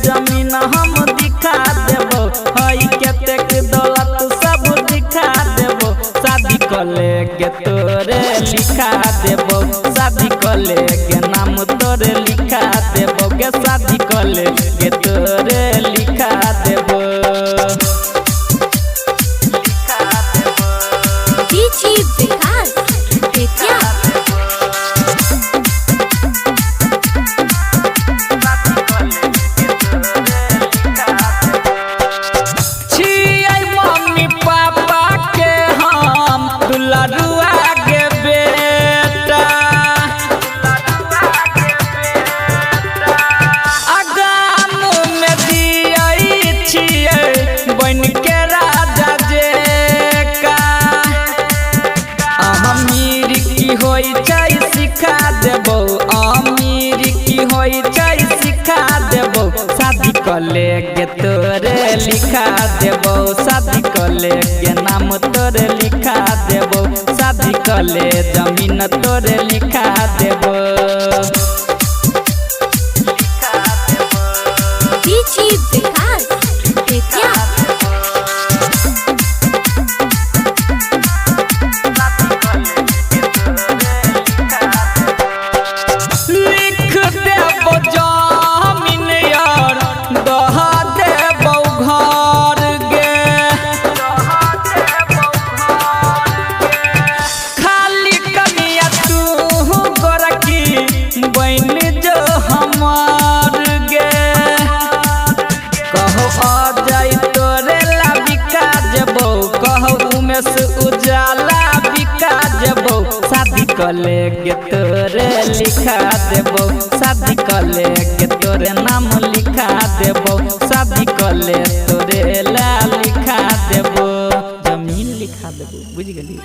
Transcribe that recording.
जमीन हम दिखा देबो, हई केतेक दौलत सब दिखा देबो, शादी कले के तोरे लिखा देबो, शादी कले के नाम तोरे लिखा देबो, के शादी कले के तोरे लिखा देबो। होई चाय सिखा देबो, अमीर की होई चाय सिखा देबो, शादी कले के तोरे लिखा देबो, शादी कले के नाम तोरे लिखा देबो, शादी कले जमीन तोरे लिखा देबो। उजाला बिका देबो, शादी कले के तोरे लिखा देबो, शादी कले के तोरे नाम लिखा देबो, शादी कले तोरे ला लिखा देबो, जमीन लिखा देबो। बुझ गेली।